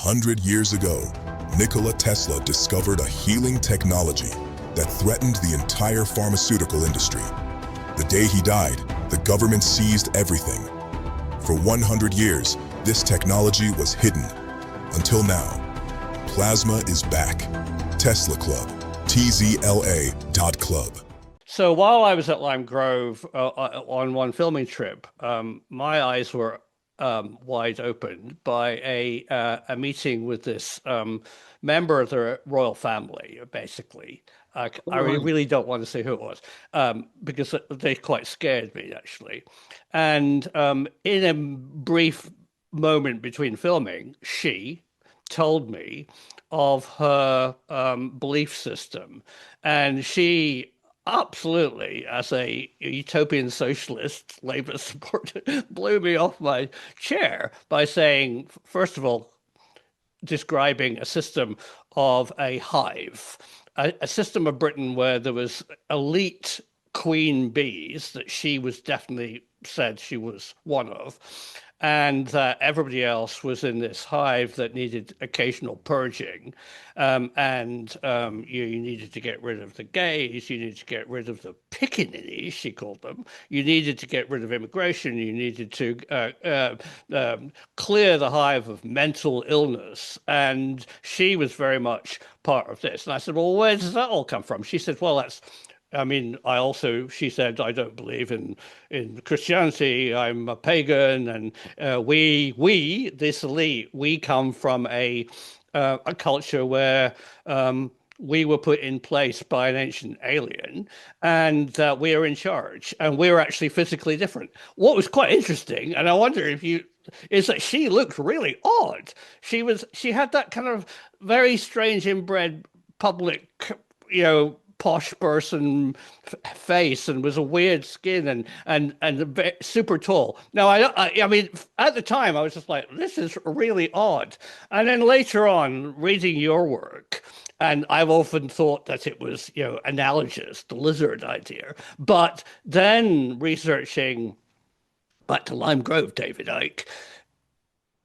100 years ago, Nikola Tesla discovered a healing technology that threatened the entire pharmaceutical industry. The day he died, the government seized everything. For 100 years, this technology was hidden. Until now, plasma is back. Tesla Club, tzla.club. So while I was at Lime Grove on one filming trip, my eyes were wide open by a meeting with this member of the royal family, basically. I Right. really don't want to say who it was because they quite scared me, actually. And in a brief moment between filming, she told me of her belief system. And she absolutely, as a utopian socialist, Labour supporter, blew me off my chair by saying, first of all, describing a system of a hive, a system of Britain where there was elite queen bees that she was definitely said she was one of, and that everybody else was in this hive that needed occasional purging. You needed to get rid of the gays, you needed to get rid of the pickaninnies, she called them, you needed to get rid of immigration, you needed to clear the hive of mental illness. And she was very much part of this. And I said, well, where does that all come from? She said, well, she said, I don't believe in Christianity. I'm a pagan, and this elite, we come from a culture where we were put in place by an ancient alien, and that we are in charge, and we're actually physically different. What was quite interesting, and I wonder if you, is that she looked really odd. She had that kind of very strange inbred public, posh person face, and was a weird skin, and super tall. Now, I mean, at the time, I was just like, this is really odd. And then later on, reading your work, and I've often thought that it was, analogous, the lizard idea. But then researching back to Lime Grove, David Icke,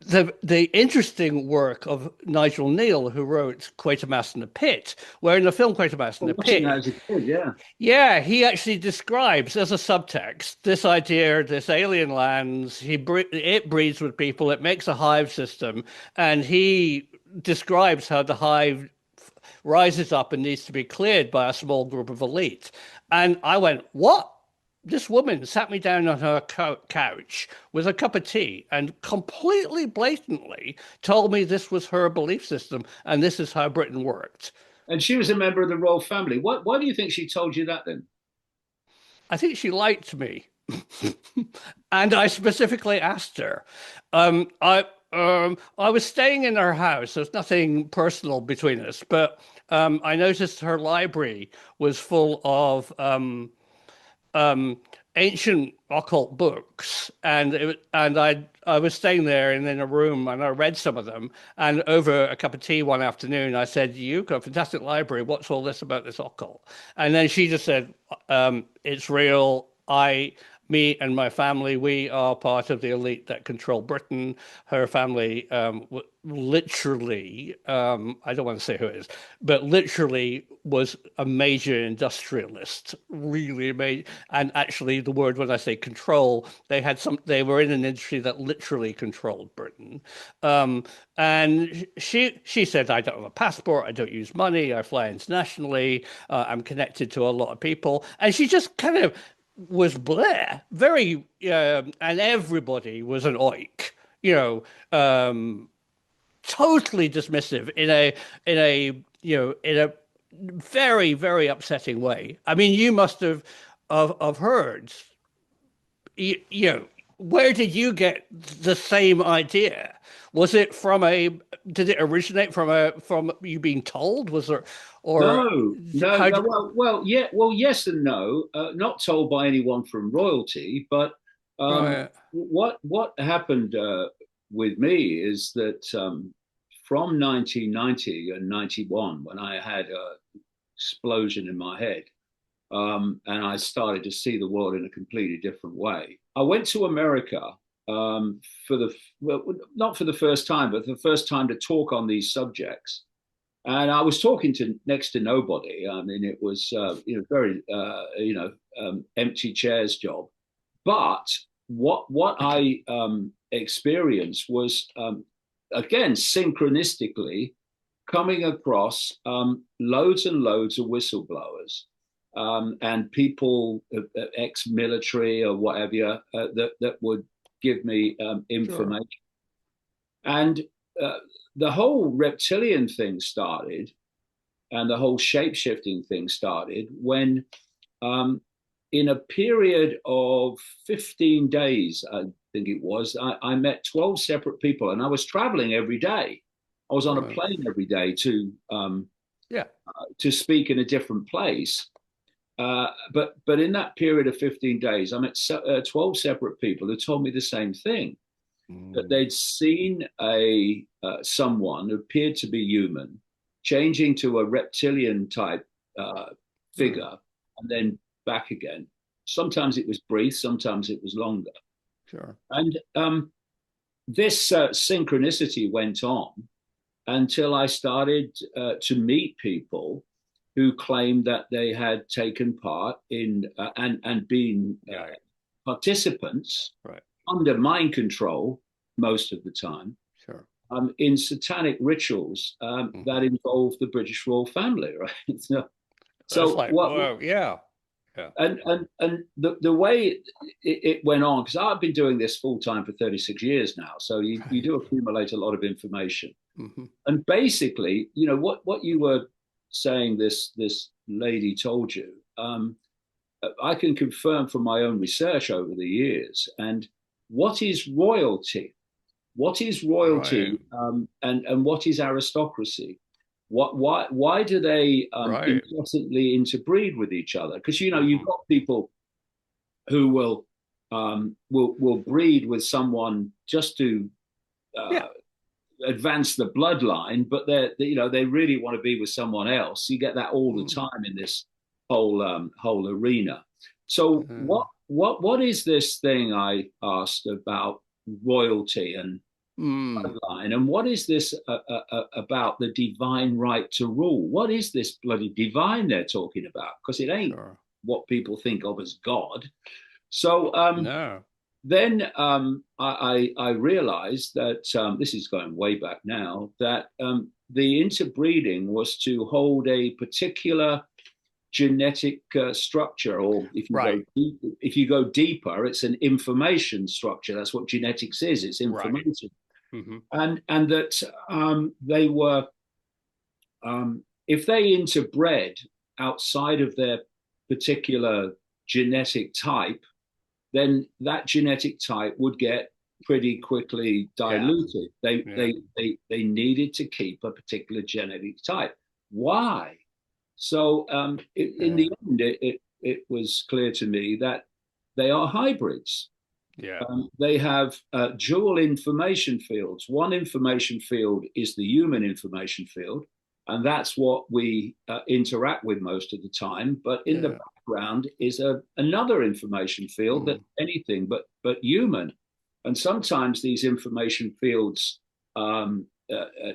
the interesting work of Nigel Neal, who wrote Quatermass in the Pit, where in the film Quatermass in Well, the watching that Pit, as a kid, yeah. yeah, he actually describes as a subtext this idea, this alien lands, it breeds with people, it makes a hive system, and he describes how the hive rises up and needs to be cleared by a small group of elite. And I went, what? This woman sat me down on her couch with a cup of tea and completely blatantly told me this was her belief system and this is how Britain worked. And she was a member of the royal family. Why do you think she told you that then? I think she liked me. And I specifically asked her. I was staying in her house. There's nothing personal between us, but I noticed her library was full of um, ancient occult books, and I was staying there and in a room, and I read some of them. And over a cup of tea one afternoon, I said, "You've got a fantastic library. What's all this about this occult?" And then she just said, "It's real. Me and my family, we are part of the elite that control Britain." Her family literally, I don't want to say who it is, but literally was a major industrialist, really made. And actually, the word, when I say control, they were in an industry that literally controlled Britain. And she said, I don't have a passport, I don't use money, I fly internationally, I'm connected to a lot of people. And she just kind of was Blair, very, and everybody was an oik, you know, totally dismissive in a very, very upsetting way. I mean, you must have heard, you know, where did you get the same idea? Was it from did it originate from you being told? Was there, or No, no, how? no. Yeah. Well, yes and no. Not told by anyone from royalty, but Right. what happened with me is that from 1990 and 91, when I had a explosion in my head, and I started to see the world in a completely different way. I went to America for the well, not for the first time, but for the first time to talk on these subjects. And I was talking to next to nobody. I mean, it was very empty chairs job. But what I experienced was again synchronistically coming across loads and loads of whistleblowers and people, ex-military or whatever, that would give me information. Sure. And the whole reptilian thing started, and the whole shape-shifting thing started when, in a period of 15 days, I think it was, I met 12 separate people, and I was traveling every day. I was on a plane every day to speak in a different place. But in that period of 15 days, I met 12 separate people who told me the same thing, that they'd seen someone who appeared to be human changing to a reptilian type figure and then back again. Sometimes it was brief, sometimes it was longer. Sure. And this synchronicity went on until I started to meet people who claimed that they had taken part in and been participants under mind control most of the time, sure, in satanic rituals that involve the British royal family, right? So like, and the way it went on, because I've been doing this full time for 36 years now, so you do accumulate a lot of information. And basically, what you were saying, this lady told you, I can confirm from my own research over the years. And what is royalty? What is royalty? And what is aristocracy? Why do they implicitly interbreed with each other? Because you've got people who will breed with someone just to advance the bloodline, but they really want to be with someone else. You get that all the time in this whole arena. So what is this thing I asked about royalty and bloodline, and what is this about the divine right to rule? What is this bloody divine they're talking about? Because it ain't what people think of as God. So then I realized that this is going way back now, that the interbreeding was to hold a particular genetic structure, or if you go deeper, it's an information structure. That's what genetics is. It's information. And that they were, if they interbred outside of their particular genetic type, then that genetic type would get pretty quickly diluted. They needed to keep a particular genetic type. Why? So in the end, it was clear to me that they are hybrids. They have dual information fields. One information field is the human information field, and that's what we interact with most of the time. But in the background is another information field that's anything but human. And sometimes these information fields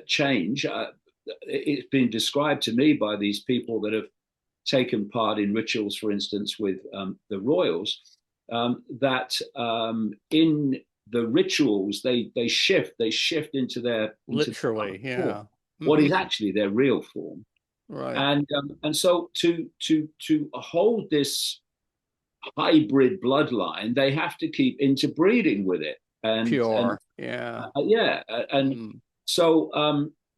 change. It's been described to me by these people that have taken part in rituals, for instance, with the royals, that in the rituals they shift into their literally what is actually their real form, and so to hold this hybrid bloodline, they have to keep interbreeding with it and pure so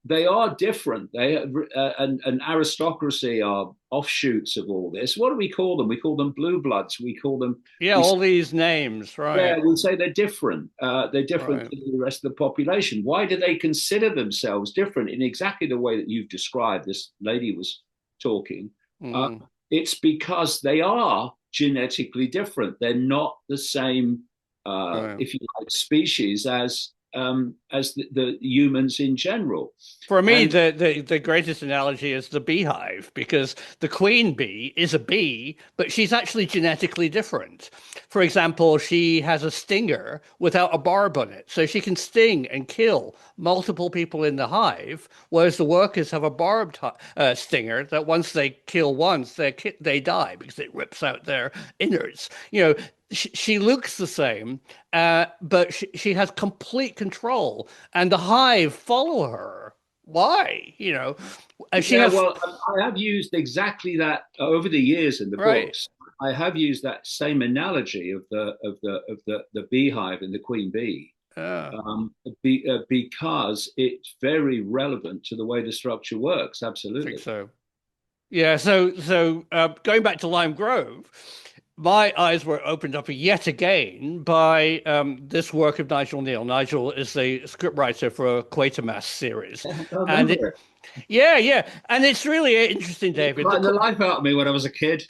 they are different. They and aristocracy are offshoots of all this. What do we call them? We call them blue bloods. We call them all these names, right? Yeah, we say they're different. They're different than the rest of the population. Why do they consider themselves different in exactly the way that you've described? This lady was talking. It's because they are genetically different. They're not the same, if you like, species as the humans in general. For me, And the greatest analogy is the beehive, because the queen bee is a bee, but she's actually genetically different. For example, she has a stinger without a barb on it, so she can sting and kill multiple people in the hive, whereas the workers have a barbed stinger that once they kill once, they die because it rips out their innards. You know, she looks the same, but she has complete control, and the hive follow her. Why? You know, and she yeah, has well, I have used exactly that over the years in the right. books. I have used that same analogy of the beehive and the queen bee, because it's very relevant to the way the structure works. I think Absolutely. so. Yeah. So going back to Lime Grove, my eyes were opened up yet again by this work of Nigel Neal. Nigel is the scriptwriter for a Quatermass series, I and remember it. yeah, and it's really interesting, It David. frightened the life out of me when I was a kid.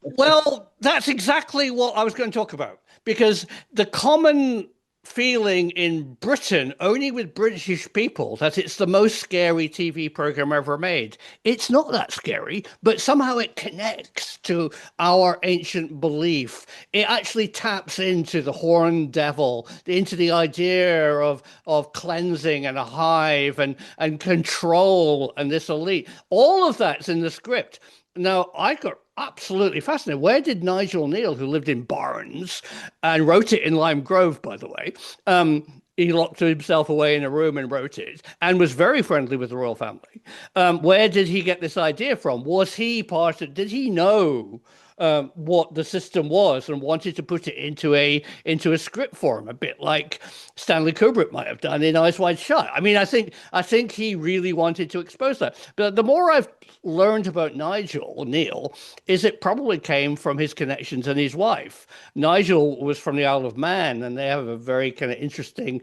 Well, that's exactly what I was going to talk about, because the common feeling in Britain, only with British people, that it's the most scary TV program ever made. It's not that scary, but somehow it connects to our ancient belief. It actually taps into the horned devil, into the idea of cleansing and a hive and control and this elite. All of that's in the script. Now, I got absolutely fascinated. Where did Nigel Neal, who lived in Barnes and wrote it in Lime Grove, by the way, he locked himself away in a room and wrote it and was very friendly with the royal family. Where did he get this idea from? Was he part of, did he know what the system was and wanted to put it into a script form, a bit like Stanley Kubrick might have done in Eyes Wide Shut. I mean, I think he really wanted to expose that. But the more I've learned about Nigel Neal, is it probably came from his connections and his wife. Nigel was from the Isle of Man, and they have a very kind of interesting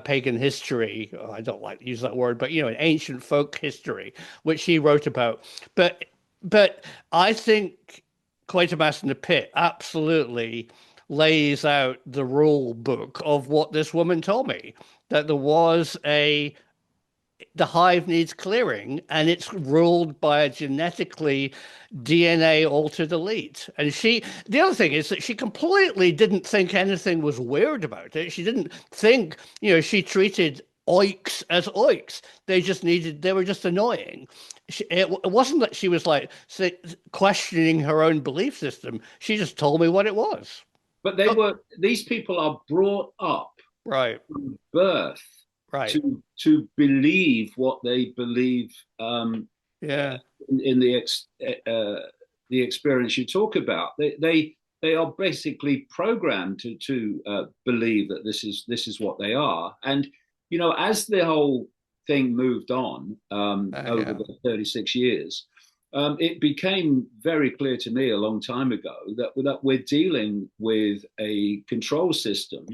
pagan history. I don't like to use that word, but an ancient folk history, which he wrote about. But I think Quatermass in the Pit absolutely lays out the rule book of what this woman told me, that the hive needs clearing, and it's ruled by a genetically DNA altered elite. And the other thing is that she completely didn't think anything was weird about it. She didn't think, she treated oiks as oiks. They were just annoying. It wasn't that she was like questioning her own belief system. She just told me what it was. But Oh, these people are brought up right, from birth right. to believe what they believe, Yeah, in the experience you talk about. They are basically programmed to believe that this is what they are. And as the whole thing moved on, over yeah, the 36 years, it became very clear to me a long time ago that we're dealing with a control system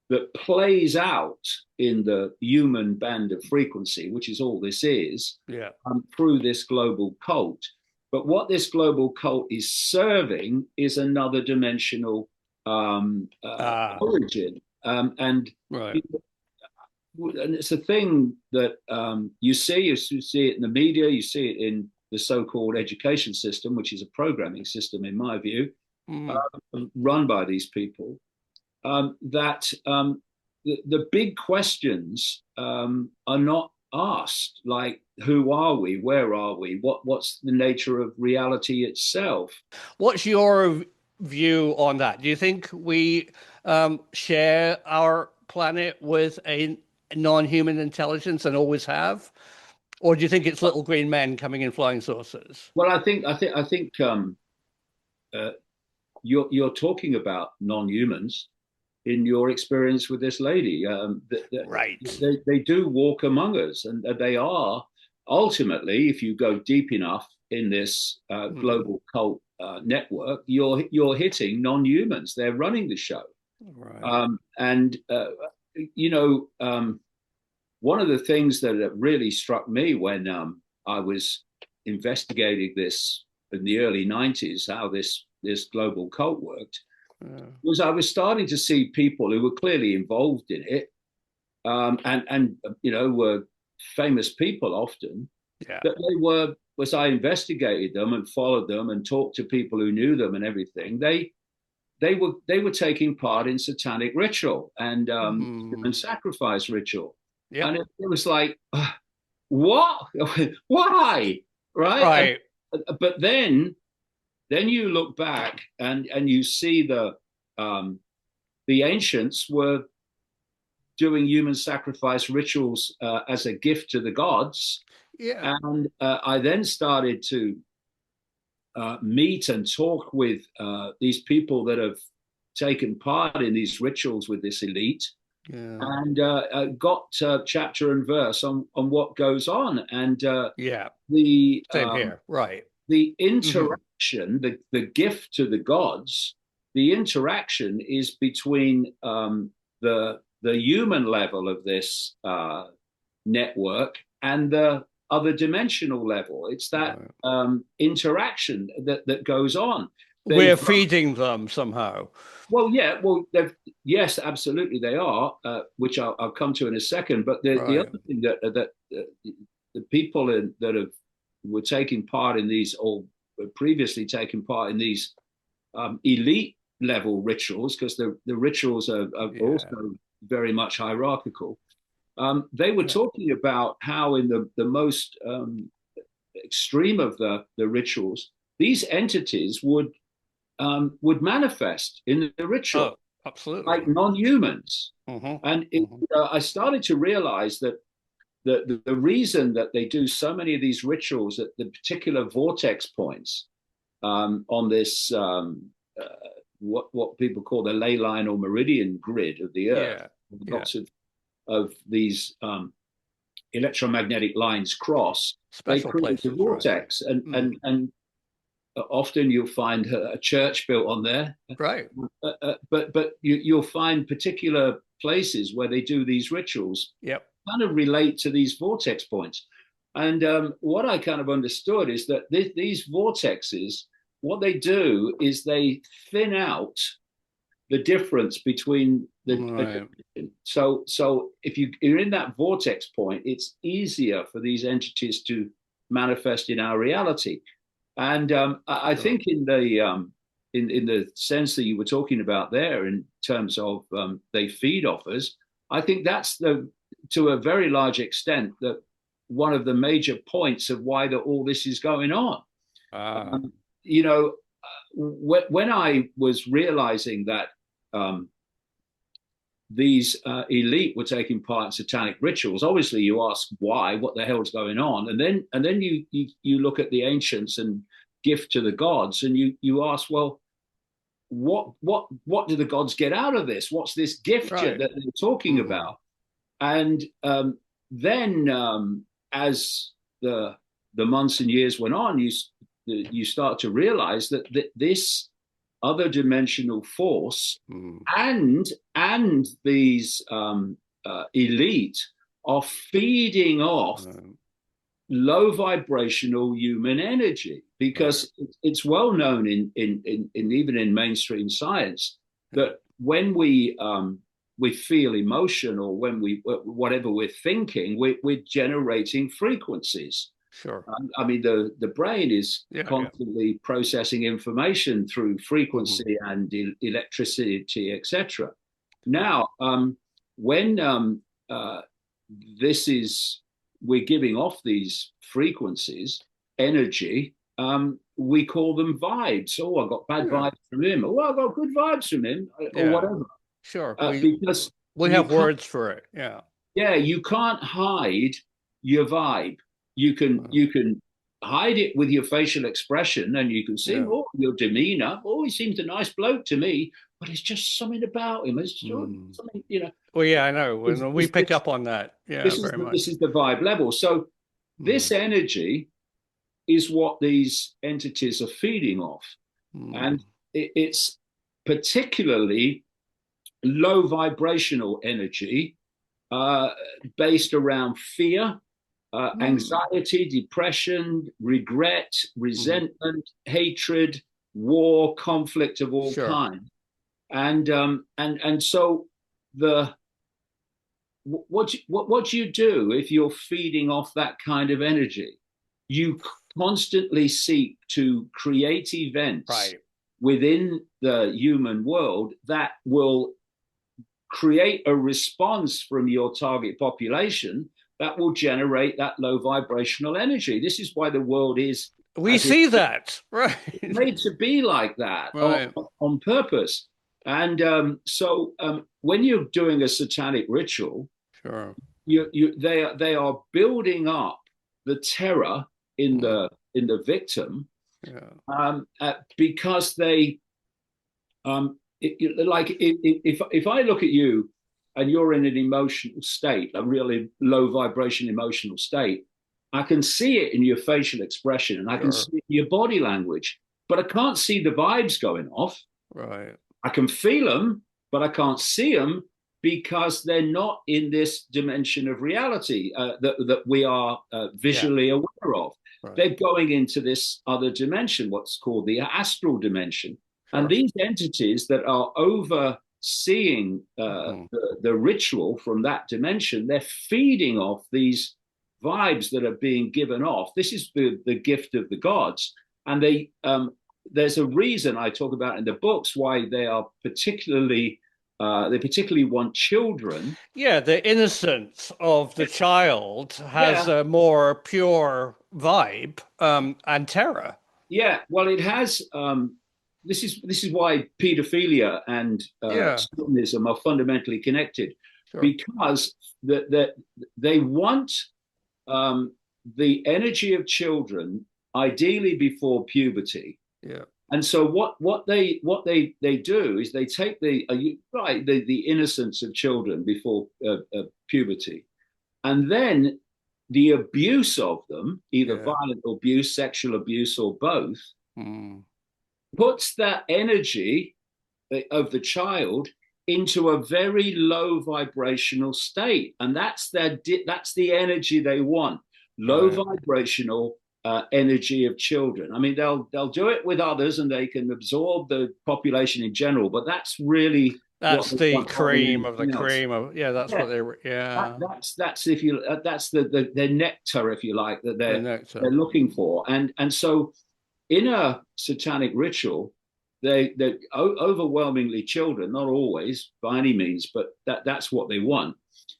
that plays out in the human band of frequency, which is all this is, yeah. through this global cult. But what this global cult is serving is another dimensional Ah, origin. right. And it's a thing that you see it in the media, you see it in the so-called education system, which is a programming system, in my view, Mm. run by these people. That the big questions are not asked, like who are we, where are we, what's the nature of reality itself. What's your view on that? Do you think we share our planet with a non-human intelligence and always have? Or do you think it's little green men coming in flying saucers? Well, I think uh, you're talking about non-humans in your experience with this lady. Right. They do walk among us, and they are ultimately, if you go deep enough in this Hmm. global cult network, you're hitting non-humans. They're running the show, Right. and one of the things that really struck me when I was investigating this in the early 90s, how this global cult worked, Yeah. was I was starting to see people who were clearly involved in it, and you know, were famous people often, Yeah. that they were, as I investigated them and followed them and talked to people who knew them and everything, they were taking part in satanic ritual and human sacrifice ritual. Yep. And it was like, what? Why? Right? Right. But then you look back and you see the ancients were doing human sacrifice rituals as a gift to the gods. Yeah. And I then started to meet and talk with these people that have taken part in these rituals with this elite, Yeah. and got chapter and verse on what goes on, and Yeah. the Same here. Right. the interaction, the gift to the gods, the interaction is between the human level of this network and the other dimensional level. It's that interaction that goes on. We're feeding them somehow. Well, yeah, well, yes, absolutely, they are, which I'll come to in a second. But the other thing that the people that were taking part in these, or previously taking part in these elite level rituals, because the rituals are also very much hierarchical. They were talking about how in the most extreme of the rituals, these entities would manifest in the ritual. Oh, absolutely. Like non-humans. And I started to realize that the reason that they do so many of these rituals at the particular vortex points on this what people call the ley line or meridian grid of the Earth, lots of these electromagnetic lines cross. Special they create the vortex, right? And often you'll find a church built on there, right? But you'll find particular places where they do these rituals. Yep. Kind of relate to these vortex points, and what I kind of understood is that these vortexes, what they do is they thin out the difference between the. So if you're in that vortex point, it's easier for these entities to manifest in our reality. And I think in the sense that you were talking about there, in terms of they feed off us, I think that's to a very large extent that one of the major points of why all this is going on. You know, when I was realizing that these elite were taking part in satanic rituals, obviously you ask why, what the hell's going on, and then you look at the ancients and gift to the gods, and you ask, well, what do the gods get out of this? What's this gift that they're talking about? And then as the months and years went on, you start to realize that this other dimensional force and these elite are feeding off low vibrational human energy, because it's well known in even in mainstream science that when we feel emotion, or when whatever we're thinking, we're generating frequencies. Sure. I mean, the brain is constantly processing information through frequency and electricity, etc. Now, when we're giving off these frequencies, energy, we call them vibes. Oh, I got bad vibes from him. Oh, I got good vibes from him, or whatever. Sure. Because we have words for it. Yeah, you can't hide your vibe. You can hide it with your facial expression, and you can see, your demeanor. Oh, he seems a nice bloke to me, but it's just something about him. It's just something, you know. Well, yeah, I know. We pick up on that. Yeah, this is the vibe level. So this energy is what these entities are feeding off, and it's particularly low vibrational energy based around fear, anxiety, depression, regret, resentment, hatred, war, conflict of all kinds. And so what do you do if you're feeding off that kind of energy? You constantly seek to create events within the human world that will create a response from your target population that will generate that low vibrational energy. This is why the world is. We see that, right? Made to be like that on purpose. And so when you're doing a satanic ritual, sure, they are building up the terror in the victim, because they if I look at you and you're in an emotional state, a really low vibration emotional state, I can see it in your facial expression and I can see it in your body language, but I can't see the vibes going off. Right. I can feel them, but I can't see them because they're not in this dimension of reality that we are visually aware of. Right. They're going into this other dimension, what's called the astral dimension. Sure. And these entities that are overseeing the ritual from that dimension, they're feeding off these vibes that are being given off. This is the gift of the gods. And there's a reason I talk about in the books why they are particularly want children. Yeah, the innocence of the child has a more pure vibe and terror. Yeah, well, it has. This is why pedophilia and Satanism are fundamentally connected, because they want the energy of children, ideally before puberty. Yeah. And so what they do is they take the innocence of children before puberty, and then the abuse of them, either violent abuse, sexual abuse, or both, puts that energy of the child into a very low vibrational state, and that's the energy they want. Low vibrational energy of children. I mean, they'll do it with others, and they can absorb the population in general. But that's really the cream of the cream of what they were. That's if you that's the nectar, if you like, that they're looking for. And so in a satanic ritual, they're overwhelmingly children, not always by any means, but that's what they want.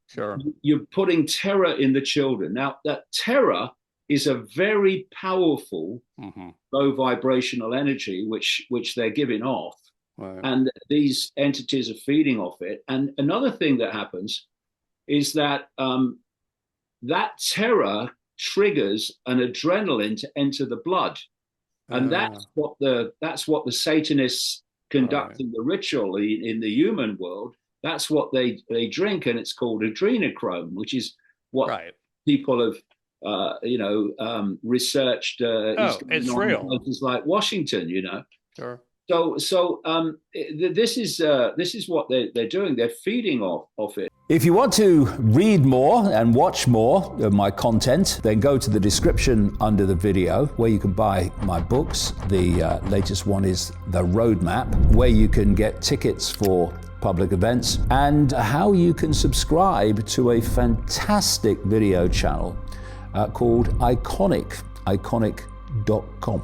Sure. You're putting terror in the children. Now, that terror is a very powerful low vibrational energy which they're giving off. Right. And these entities are feeding off it. And another thing that happens is that that terror triggers an adrenaline to enter the blood. And that's what the Satanists conducting the ritual in the human world. That's what they drink, and it's called adrenochrome, which is what people have researched. It's real. Places like Washington, Sure. So this is what they're doing. They're feeding off it. If you want to read more and watch more of my content, then go to the description under the video where you can buy my books. The latest one is The Roadmap, where you can get tickets for public events, and how you can subscribe to a fantastic video channel called Iconic, iconic.com.